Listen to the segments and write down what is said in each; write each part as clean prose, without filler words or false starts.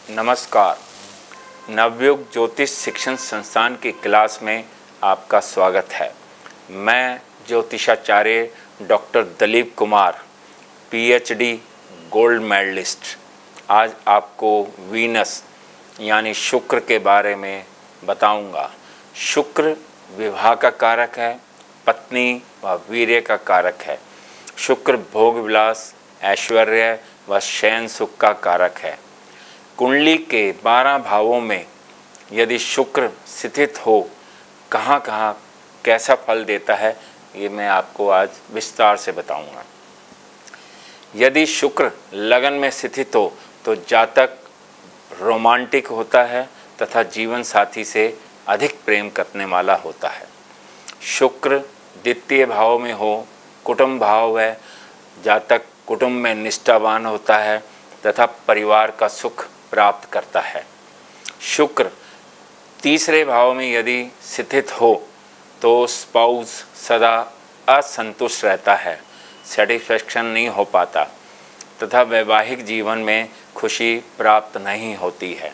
नमस्कार। नवयुग ज्योतिष शिक्षण संस्थान की क्लास में आपका स्वागत है। मैं ज्योतिषाचार्य doctor Dalip Kumar, PhD gold medalist, आज आपको वीनस यानी शुक्र के बारे में बताऊंगा। शुक्र विवाह का कारक है, पत्नी व वीर्य का कारक है। शुक्र भोग विलास, ऐश्वर्य व शयन सुख का कारक है। कुंडली के 12 भावों में यदि शुक्र स्थित हो, कहाँ कहाँ कैसा फल देता है, ये मैं आपको आज विस्तार से बताऊंगा। यदि शुक्र लगन में स्थित हो तो जातक रोमांटिक होता है तथा जीवन साथी से अधिक प्रेम करने वाला होता है। शुक्र द्वितीय भाव में हो, कुटुंब भाव है, जातक कुटुंब में निष्ठावान होता है तथा परिवार का सुख प्राप्त करता है। शुक्र तीसरे भाव में यदि स्थित हो तो स्पाउस सदा असंतुष्ट रहता है, सेटिस्फैक्शन नहीं हो पाता तथा वैवाहिक जीवन में खुशी प्राप्त नहीं होती है।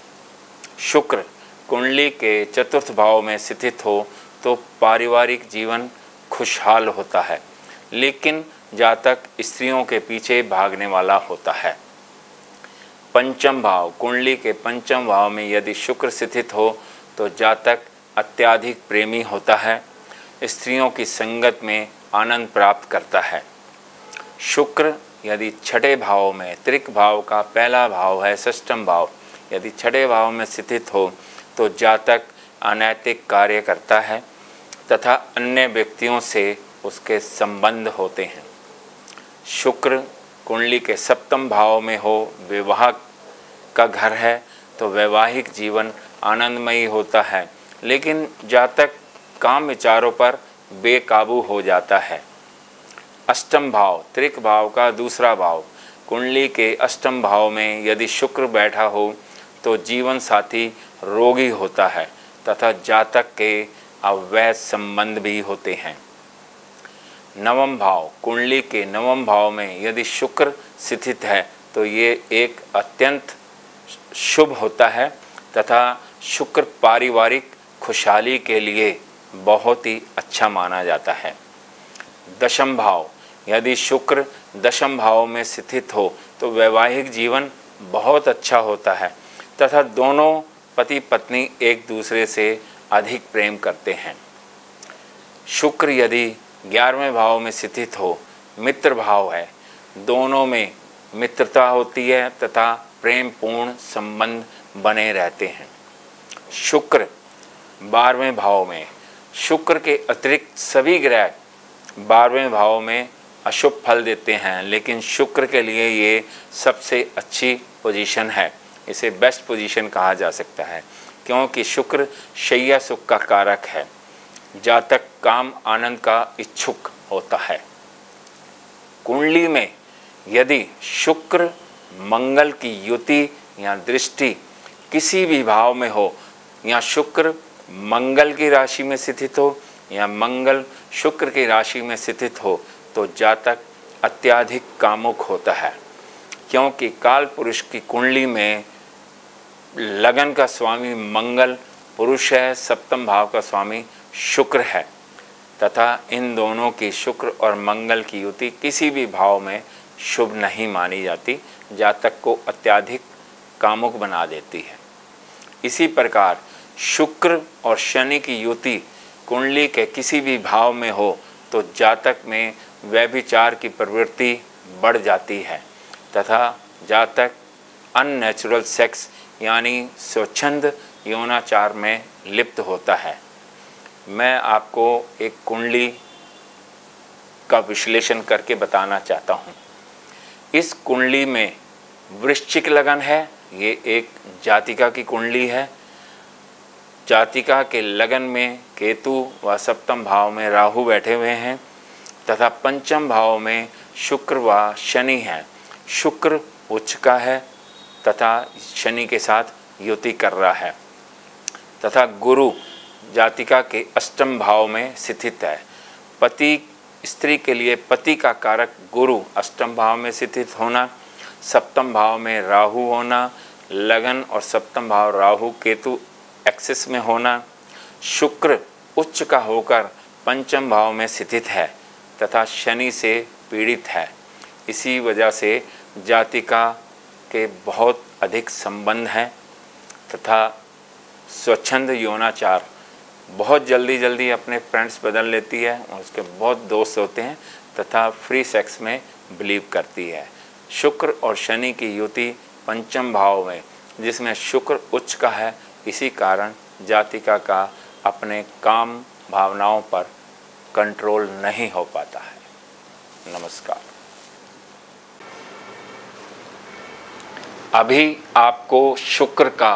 शुक्र कुंडली के चतुर्थ भाव में स्थित हो तो पारिवारिक जीवन खुशहाल होता है, लेकिन जातक स्त्रियों के पीछे भागने वाला होता है। पंचम भाव, कुंडली के पंचम भाव में यदि शुक्र स्थित हो तो जातक अत्यधिक प्रेमी होता है, स्त्रियों की संगत में आनंद प्राप्त करता है। शुक्र यदि छठे भाव में, त्रिक भाव का पहला भाव है षष्ठम भाव, यदि छठे भाव में स्थित हो तो जातक अनैतिक कार्य करता है तथा अन्य व्यक्तियों से उसके संबंध होते हैं। शुक्र कुंडली के सप्तम भाव में हो, विवाह का घर है, तो वैवाहिक जीवन आनंदमयी होता है, लेकिन जातक काम विचारों पर बेकाबू हो जाता है। अष्टम भाव, त्रिक भाव का दूसरा भाव, कुंडली के अष्टम भाव में यदि शुक्र बैठा हो तो जीवन साथी रोगी होता है तथा जातक के अवैध संबंध भी होते हैं। नवम भाव, कुंडली के नवम भाव में यदि शुक्र स्थित है तो ये एक अत्यंत शुभ होता है तथा शुक्र पारिवारिक खुशहाली के लिए बहुत ही अच्छा माना जाता है। दशम भाव, यदि शुक्र दशम भाव में स्थित हो तो वैवाहिक जीवन बहुत अच्छा होता है तथा दोनों पति पत्नी एक दूसरे से अधिक प्रेम करते हैं। शुक्र यदि 11वें भाव में स्थित हो, मित्र भाव है, दोनों में मित्रता होती है तथा प्रेम पूर्ण संबंध बने रहते हैं। शुक्र 12वें भाव में, शुक्र के अतिरिक्त सभी ग्रह 12वें भाव में अशुभ फल देते हैं, लेकिन शुक्र के लिए ये सबसे अच्छी पोजीशन है, इसे बेस्ट पोजीशन कहा जा सकता है, क्योंकि शुक्र शैया सुख का कारक है, जातक काम आनंद का इच्छुक होता है। कुंडली में यदि शुक्र मंगल की युति या दृष्टि किसी भी भाव में हो, या शुक्र मंगल की राशि में स्थित हो या मंगल शुक्र की राशि में स्थित हो, तो जातक अत्यधिक कामुक होता है, क्योंकि काल पुरुष की कुंडली में लगन का स्वामी मंगल पुरुष है, सप्तम भाव का स्वामी शुक्र है तथा इन दोनों की शुक्र और मंगल की युति किसी भी भाव में शुभ नहीं मानी जाती, जातक को अत्यधिक कामुक बना देती है। इसी प्रकार शुक्र और शनि की युति कुंडली के किसी भी भाव में हो तो जातक में व्यभिचार की प्रवृत्ति बढ़ जाती है तथा जातक अननेचुरल सेक्स यानी स्वच्छंद यौनाचार में लिप्त होता है। मैं आपको एक कुंडली का विश्लेषण करके बताना चाहता हूँ। इस कुंडली में वृश्चिक लगन है, ये एक जातिका की कुंडली है। जातिका के लगन में केतु व सप्तम भाव में राहु बैठे हुए हैं तथा पंचम भाव में शुक्र व शनि हैं। शुक्र उच्च का है तथा शनि के साथ युति कर रहा है तथा गुरु जातिका के अष्टम भाव में स्थित है। पति स्त्री के लिए पति का कारक गुरु अष्टम भाव में स्थित होना, सप्तम भाव में राहु होना, लगन और सप्तम भाव राहु केतु एक्सिस में होना, शुक्र उच्च का होकर पंचम भाव में स्थित है तथा शनि से पीड़ित है। इसी वजह से जातिका के बहुत अधिक संबंध हैं तथा स्वच्छंद यौनाचार बहुत जल्दी अपने फ्रेंड्स बदल लेती है और उसके बहुत दोस्त होते हैं तथा फ्री सेक्स में बिलीव करती है। शुक्र और शनि की युति पंचम भाव में, जिसमें शुक्र उच्च का है, इसी कारण जातिका का अपने काम भावनाओं पर कंट्रोल नहीं हो पाता है। नमस्कार। अभी आपको शुक्र का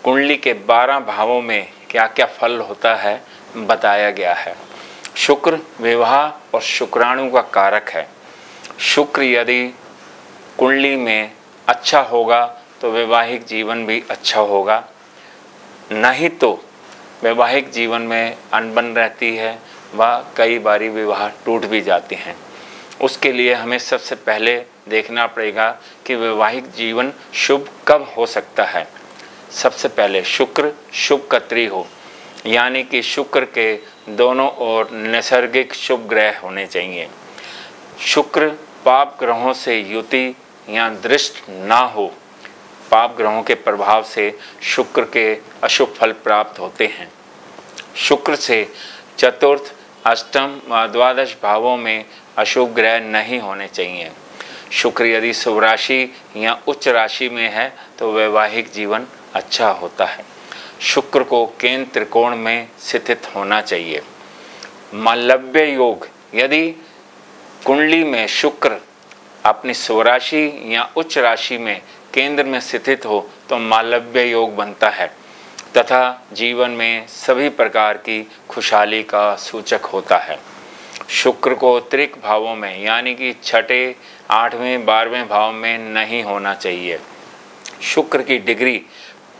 कुंडली के 12 भावों में क्या क्या फल होता है बताया गया है। शुक्र विवाह और शुक्राणु का कारक है। शुक्र यदि कुंडली में अच्छा होगा तो वैवाहिक जीवन भी अच्छा होगा, नहीं तो वैवाहिक जीवन में अनबन रहती है व कई बारी विवाह टूट भी जाते हैं। उसके लिए हमें सबसे पहले देखना पड़ेगा कि वैवाहिक जीवन शुभ कब हो सकता है। सबसे पहले शुक्र शुभ कत्री हो, यानी कि शुक्र के दोनों ओर नैसर्गिक शुभ ग्रह होने चाहिए। शुक्र पाप ग्रहों से युति या दृष्ट ना हो। पाप ग्रहों के प्रभाव से शुक्र के अशुभ फल प्राप्त होते हैं। शुक्र से चतुर्थ, अष्टम व द्वादश भावों में अशुभ ग्रह नहीं होने चाहिए। शुक्र यदि शुभ राशि या उच्च राशि में है तो वैवाहिक जीवन अच्छा होता है। शुक्र को केंद्र त्रिकोण में स्थित होना चाहिए। मालव्य योग, यदि कुंडली में शुक्र अपनी स्वराशि या उच्च राशि में केंद्र में स्थित हो तो मालव्य योग बनता है तथा जीवन में सभी प्रकार की खुशहाली का सूचक होता है। शुक्र को त्रिक भावों में, यानी कि छठे, 8वें, 12वें भाव में नहीं होना चाहिए। शुक्र की डिग्री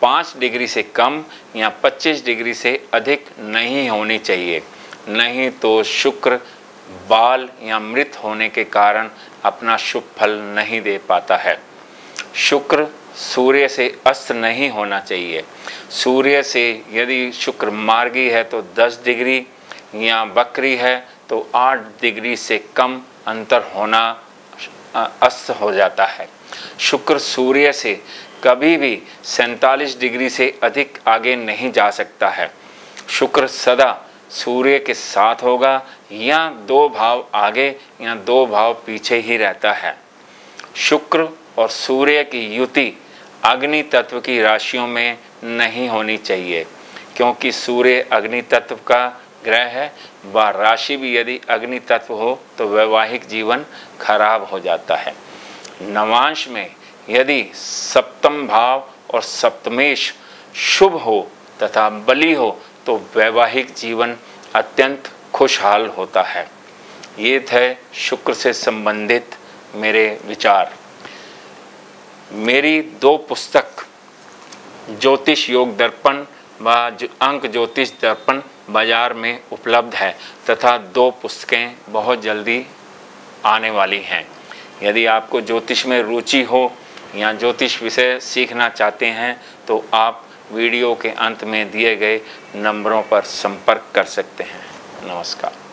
5 डिग्री से कम या 25 डिग्री से अधिक नहीं होनी चाहिए, नहीं तो शुक्र बाल या मृत होने के कारण अपना शुभ फल नहीं दे पाता है। शुक्र सूर्य से अस्त नहीं होना चाहिए। सूर्य से यदि शुक्र मार्गी है तो 10 डिग्री या वक्री है तो 8 डिग्री से कम अंतर होना अस्त हो जाता है। शुक्र सूर्य से कभी भी 47 डिग्री से अधिक आगे नहीं जा सकता है। शुक्र सदा सूर्य के साथ होगा या 2 भाव आगे या 2 भाव पीछे ही रहता है। शुक्र और सूर्य की युति अग्नि तत्व की राशियों में नहीं होनी चाहिए, क्योंकि सूर्य अग्नि तत्व का ग्रह है व राशि भी यदि अग्नि तत्व हो तो वैवाहिक जीवन खराब हो जाता है। नवांश में यदि सप्तम भाव और सप्तमेश शुभ हो तथा बली हो तो वैवाहिक जीवन अत्यंत खुशहाल होता है। ये थे शुक्र से संबंधित मेरे विचार। मेरी 2 पुस्तक ज्योतिष योग दर्पण व अंक ज्योतिष दर्पण बाजार में उपलब्ध है तथा 2 पुस्तकें बहुत जल्दी आने वाली हैं। यदि आपको ज्योतिष में रुचि हो या ज्योतिष विषय सीखना चाहते हैं तो आप वीडियो के अंत में दिए गए नंबरों पर संपर्क कर सकते हैं। नमस्कार।